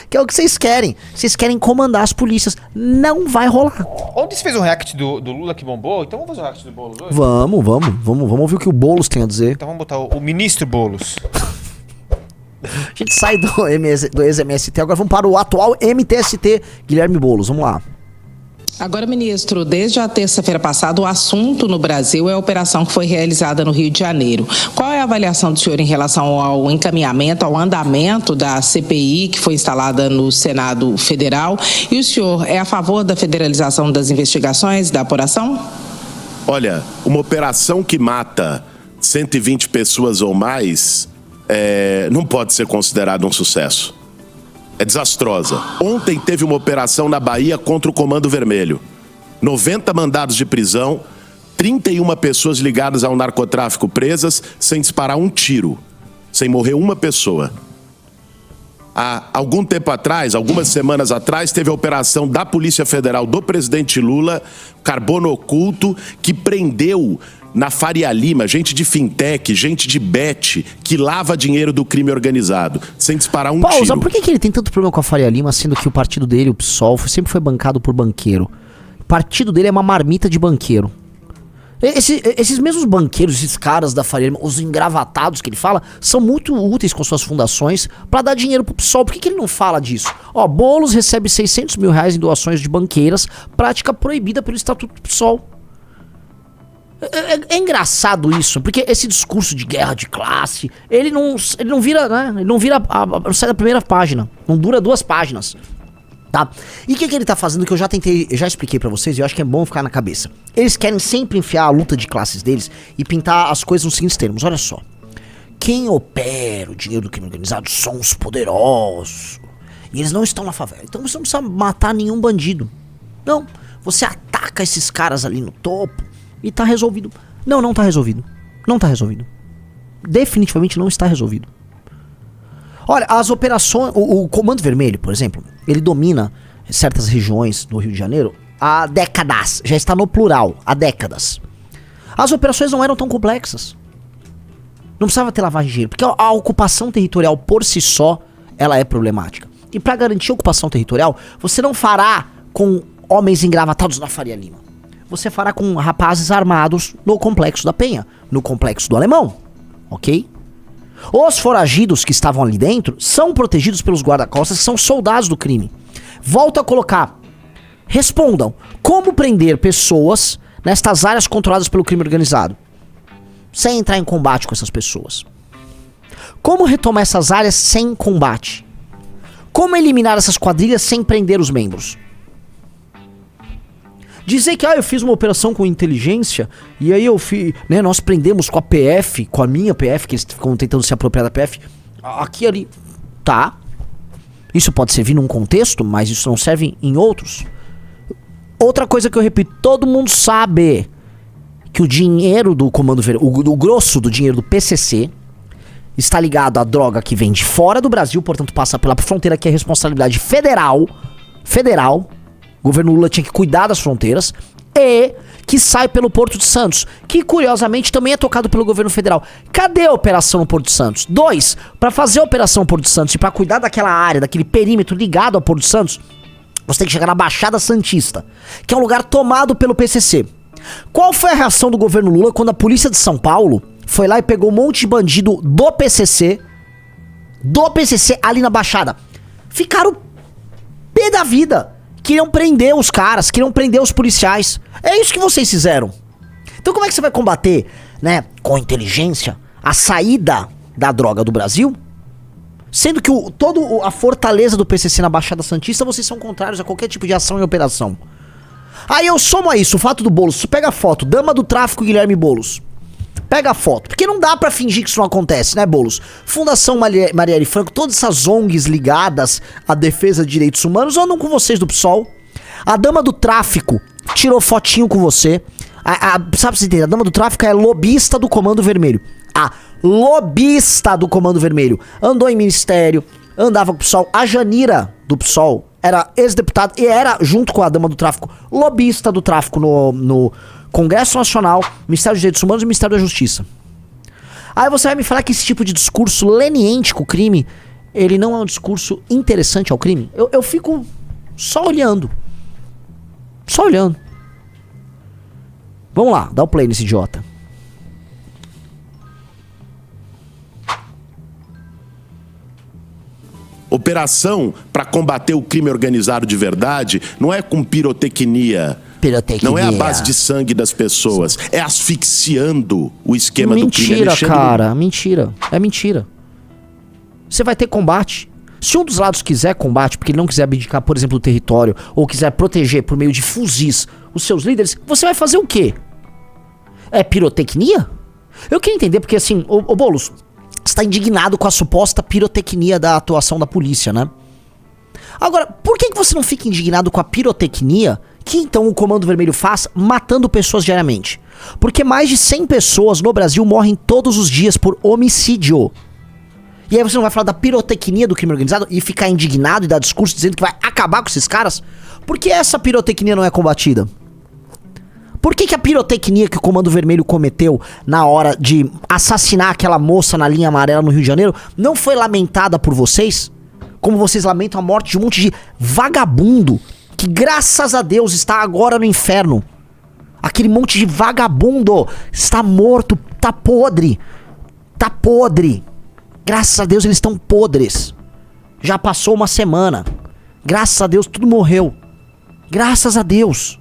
que é o que vocês querem. Vocês querem comandar as polícias. Não vai rolar. Ontem você fez um react do Lula que bombou, então vamos fazer um react do Boulos hoje? Vamos ouvir o que o Boulos tem a dizer. Então vamos botar o ministro Boulos. A gente sai do ex-MST, agora vamos para o atual MTST, Guilherme Boulos. Vamos lá. Agora, ministro, desde a terça-feira passada, o assunto no Brasil é a operação que foi realizada no Rio de Janeiro. Qual é a avaliação do senhor em relação ao encaminhamento, ao andamento da CPI que foi instalada no Senado Federal? E o senhor é a favor da federalização das investigações, da apuração? Olha, uma operação que mata 120 pessoas ou mais não pode ser considerada um sucesso. É desastrosa. Ontem teve uma operação na Bahia contra o Comando Vermelho. 90 mandados de prisão, 31 pessoas ligadas ao narcotráfico presas, sem disparar um tiro, sem morrer uma pessoa. Há algum tempo atrás, algumas semanas atrás, teve a operação da Polícia Federal do presidente Lula, Carbono Oculto, que prendeu na Faria Lima gente de fintech, gente de bet, que lava dinheiro do crime organizado, sem disparar um tiro. Por que ele tem tanto problema com a Faria Lima, sendo que o partido dele, o PSOL, sempre foi bancado por banqueiro? O partido dele é uma marmita de banqueiro. Esses mesmos banqueiros, esses caras da Faria Lima, os engravatados que ele fala, são muito úteis com suas fundações pra dar dinheiro pro PSOL. Por que ele não fala disso? Ó, Boulos recebe 600 mil reais em doações de banqueiras, prática proibida pelo Estatuto do PSOL. É engraçado isso, porque esse discurso de guerra de classe, ele não vira, né? Ele não vira, não sai da primeira página, não dura 2 páginas. Tá? E o que ele tá fazendo, que eu já expliquei pra vocês, e eu acho que é bom ficar na cabeça. Eles querem sempre enfiar a luta de classes deles e pintar as coisas nos seguintes termos. Olha só. Quem opera o dinheiro do crime organizado são os poderosos. E eles não estão na favela. Então você não precisa matar nenhum bandido. Não. Você ataca esses caras ali no topo e tá resolvido. Não tá resolvido. Não tá resolvido. Definitivamente não está resolvido. Olha, as operações... O Comando Vermelho, por exemplo, ele domina certas regiões do Rio de Janeiro há décadas. Já está no plural, há décadas. As operações não eram tão complexas. Não precisava ter lavagem de dinheiro, porque a ocupação territorial por si só, ela é problemática. E para garantir a ocupação territorial, você não fará com homens engravatados na Faria Lima. Você fará com rapazes armados no Complexo da Penha, no Complexo do Alemão, ok? Os foragidos que estavam ali dentro são protegidos pelos guarda-costas, que são soldados do crime. Volto a colocar. Respondam. Como prender pessoas nestas áreas controladas pelo crime organizado? Sem entrar em combate com essas pessoas. Como retomar essas áreas sem combate? Como eliminar essas quadrilhas sem prender os membros? Dizer que eu fiz uma operação com inteligência e aí nós prendemos com a PF, com a minha PF, que eles ficam tentando se apropriar da PF, aqui e ali. Tá. Isso pode servir num contexto, mas isso não serve em outros. Outra coisa que eu repito, todo mundo sabe que o dinheiro do Comando Vermelho, o grosso do dinheiro do PCC, está ligado à droga que vem de fora do Brasil, portanto passa pela fronteira, que é responsabilidade federal. O governo Lula tinha que cuidar das fronteiras, e que sai pelo Porto de Santos, que curiosamente também é tocado pelo governo federal. Cadê a operação no Porto de Santos? 2, para fazer a operação no Porto de Santos e para cuidar daquela área, daquele perímetro ligado ao Porto de Santos, você tem que chegar na Baixada Santista, que é um lugar tomado pelo PCC. Qual foi a reação do governo Lula quando a polícia de São Paulo foi lá e pegou um monte de bandido do PCC ali na Baixada? Ficaram pé da vida. Queriam prender os caras, queriam prender os policiais. É isso que vocês fizeram. Então como é que você vai combater, né, com inteligência, a saída da droga do Brasil? Sendo que toda a fortaleza do PCC na Baixada Santista, vocês são contrários a qualquer tipo de ação e operação. Aí eu somo a isso o fato do Boulos. Pega a foto, dama do tráfico Guilherme Boulos. Pega a foto, porque não dá pra fingir que isso não acontece, né, Boulos? Fundação Marielle Franco, todas essas ONGs ligadas à defesa de direitos humanos andam com vocês do PSOL. A dama do tráfico tirou fotinho com você. Sabe pra você entender, a dama do tráfico é lobista do Comando Vermelho. A lobista do Comando Vermelho. Andou em ministério, andava com o PSOL. A Janira do PSOL era ex-deputada e era, junto com a dama do tráfico, lobista do tráfico no Congresso Nacional, Ministério dos Direitos Humanos e Ministério da Justiça. Aí você vai me falar que esse tipo de discurso leniente com o crime ele não é um discurso interessante ao crime? Eu fico só olhando. Só olhando. Vamos lá, dá o play nesse idiota. Operação para combater o crime organizado de verdade não é com pirotecnia. Não é a base de sangue das pessoas. É asfixiando o esquema do crime. Mentira, cara. Mentira. É mentira. Você vai ter combate. Se um dos lados quiser combate, porque ele não quiser abdicar, por exemplo, o território, ou quiser proteger por meio de fuzis os seus líderes, você vai fazer o quê? É pirotecnia? Eu queria entender, porque assim, ô Boulos, você tá indignado com a suposta pirotecnia da atuação da polícia, né? Agora, por que você não fica indignado com a pirotecnia que então o Comando Vermelho faz matando pessoas diariamente? Porque mais de 100 pessoas no Brasil morrem todos os dias por homicídio. E aí você não vai falar da pirotecnia do crime organizado e ficar indignado e dar discurso dizendo que vai acabar com esses caras? Por que essa pirotecnia não é combatida? Por que a pirotecnia que o Comando Vermelho cometeu na hora de assassinar aquela moça na linha amarela no Rio de Janeiro não foi lamentada por vocês? Como vocês lamentam a morte de um monte de vagabundo que, graças a Deus, está agora no inferno. Aquele monte de vagabundo está morto, tá podre. Tá podre. Graças a Deus eles estão podres. Já passou uma semana. Graças a Deus tudo morreu. Graças a Deus.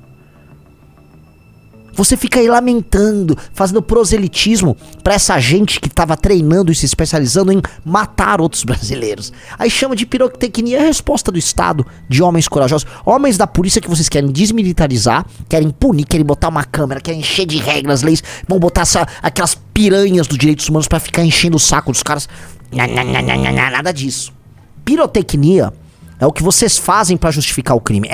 Você fica aí lamentando, fazendo proselitismo pra essa gente que tava treinando e se especializando em matar outros brasileiros. Aí chama de pirotecnia a resposta do Estado, de homens corajosos. Homens da polícia que vocês querem desmilitarizar, querem punir, querem botar uma câmera, querem encher de regras, leis, vão botar aquelas piranhas dos direitos humanos pra ficar enchendo o saco dos caras. Nada disso. Pirotecnia é o que vocês fazem pra justificar o crime.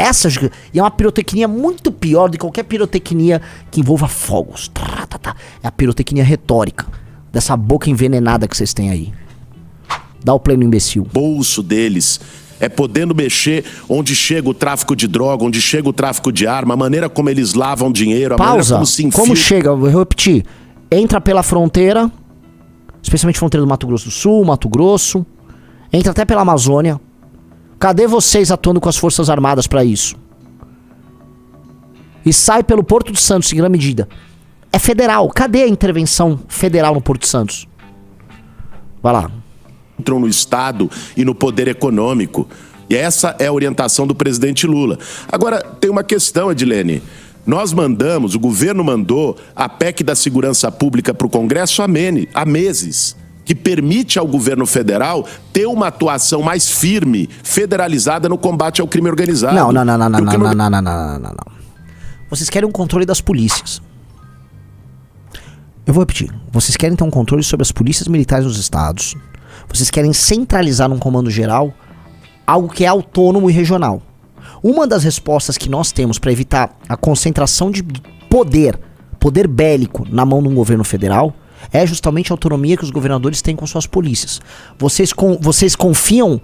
E é uma pirotecnia muito pior do que qualquer pirotecnia que envolva fogos. É a pirotecnia retórica dessa boca envenenada que vocês têm aí. Dá o play no imbecil. Bolso deles é podendo mexer onde chega o tráfico de droga, onde chega o tráfico de arma, a maneira como eles lavam dinheiro, a maneira como se enfiam. Como chega? Eu vou repetir. Entra pela fronteira, especialmente fronteira do Mato Grosso do Sul, Mato Grosso. Entra até pela Amazônia. Cadê vocês atuando com as Forças Armadas pra isso? E sai pelo Porto de Santos em grande medida. É federal. Cadê a intervenção federal no Porto de Santos? Vai lá. Entram no Estado e no poder econômico. E essa é a orientação do presidente Lula. Agora, tem uma questão, Edilene. Nós mandamos, o governo mandou a PEC da Segurança Pública para o Congresso há meses, que permite ao governo federal ter uma atuação mais firme, federalizada no combate ao crime organizado. Não. Vocês querem um controle das polícias. Eu vou repetir. Vocês querem ter um controle sobre as polícias militares nos estados. Vocês querem centralizar num comando geral algo que é autônomo e regional. Uma das respostas que nós temos para evitar a concentração de poder bélico na mão de um governo federal é justamente a autonomia que os governadores têm com suas polícias. Vocês confiam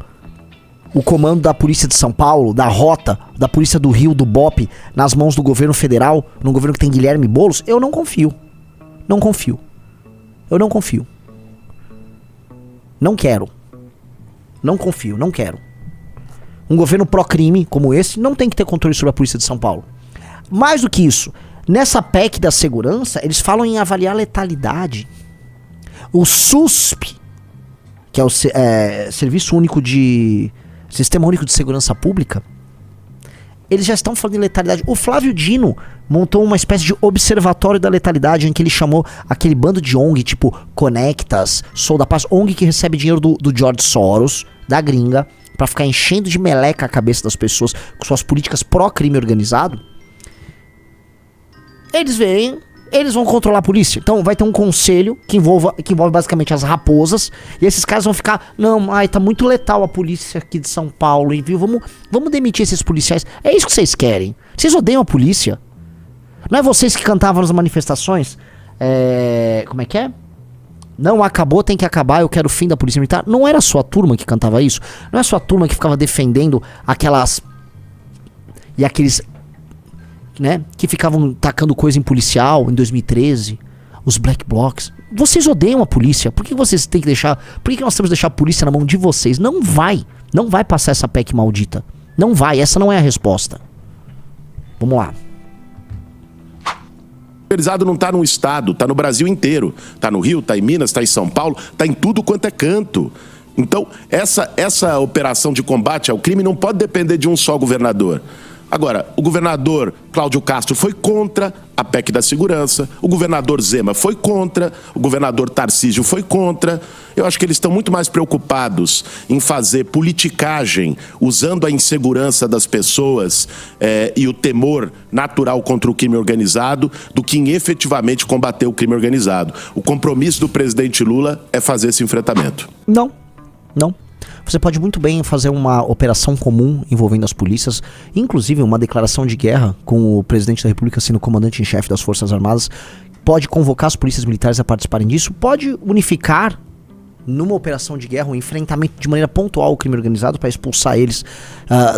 o comando da Polícia de São Paulo, da Rota, da Polícia do Rio, do BOPE, nas mãos do governo federal, no governo que tem Guilherme Boulos? Eu não confio. Não confio. Eu não confio. Não quero. Não confio, não quero. Um governo pró-crime como esse não tem que ter controle sobre a Polícia de São Paulo. Mais do que isso, nessa PEC da segurança, eles falam em avaliar letalidade. O SUSP, que é o Serviço Único de... Sistema Único de Segurança Pública, eles já estão falando em letalidade. O Flávio Dino montou uma espécie de observatório da letalidade em que ele chamou aquele bando de ONG, tipo Conectas, Sou da Paz, ONG que recebe dinheiro do George Soros, da gringa, pra ficar enchendo de meleca a cabeça das pessoas com suas políticas pró-crime organizado. Eles vão controlar a polícia. Então vai ter um conselho que envolve basicamente as raposas. E esses caras vão ficar, tá muito letal a polícia aqui de São Paulo, hein, viu? Vamos demitir esses policiais. É isso que vocês querem. Vocês odeiam a polícia. Não é vocês que cantavam nas manifestações? Como é que é? Não acabou, tem que acabar, eu quero o fim da polícia militar. Não era a sua turma que cantava isso? Não é a sua turma que ficava defendendo aquelas... E aqueles... né, que ficavam tacando coisa em policial em 2013, os black blocs. Vocês odeiam a polícia. Por que vocês têm que deixar... Por que nós temos que deixar a polícia na mão de vocês? Não vai. Não vai passar essa PEC maldita. Não vai. Essa não é a resposta. Vamos lá. Organizado não está num estado, está no Brasil inteiro. Está no Rio, está em Minas, está em São Paulo, está em tudo quanto é canto. Então, essa operação de combate ao crime não pode depender de um só governador. Agora, o governador Cláudio Castro foi contra a PEC da segurança, o governador Zema foi contra, o governador Tarcísio foi contra. Eu acho que eles estão muito mais preocupados em fazer politicagem, usando a insegurança das pessoas e o temor natural contra o crime organizado, do que em efetivamente combater o crime organizado. O compromisso do presidente Lula é fazer esse enfrentamento. Não. Você pode muito bem fazer uma operação comum envolvendo as polícias, inclusive uma declaração de guerra com o presidente da República sendo comandante em chefe das Forças Armadas, pode convocar as polícias militares a participarem disso, pode unificar numa operação de guerra um enfrentamento de maneira pontual ao crime organizado para expulsar eles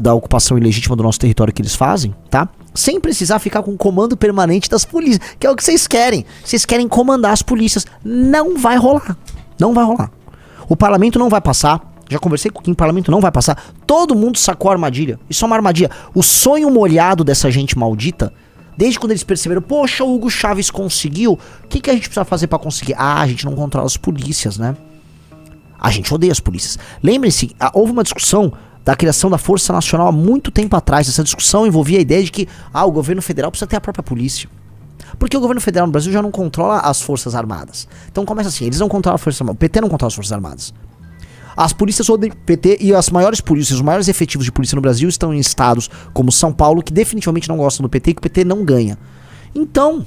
da ocupação ilegítima do nosso território que eles fazem, tá? Sem precisar ficar com o comando permanente das polícias, que é o que vocês querem. Vocês querem comandar as polícias. Não vai rolar. Não vai rolar. O parlamento não vai passar. Já conversei com o parlamento, não vai passar. Todo mundo sacou a armadilha. Isso é uma armadilha. O sonho molhado dessa gente maldita, desde quando eles perceberam, poxa, o Hugo Chávez conseguiu, o que a gente precisa fazer pra conseguir? A gente não controla as polícias, né? A gente odeia as polícias. Lembrem-se, houve uma discussão da criação da Força Nacional há muito tempo atrás. Essa discussão envolvia a ideia de que o governo federal precisa ter a própria polícia. Porque o governo federal no Brasil já não controla as Forças Armadas. Então começa assim, eles não controlam as Forças Armadas. O PT não controla as Forças Armadas. As polícias odeiam o PT e as maiores polícias, os maiores efetivos de polícia no Brasil estão em estados como São Paulo, que definitivamente não gostam do PT e que o PT não ganha. Então,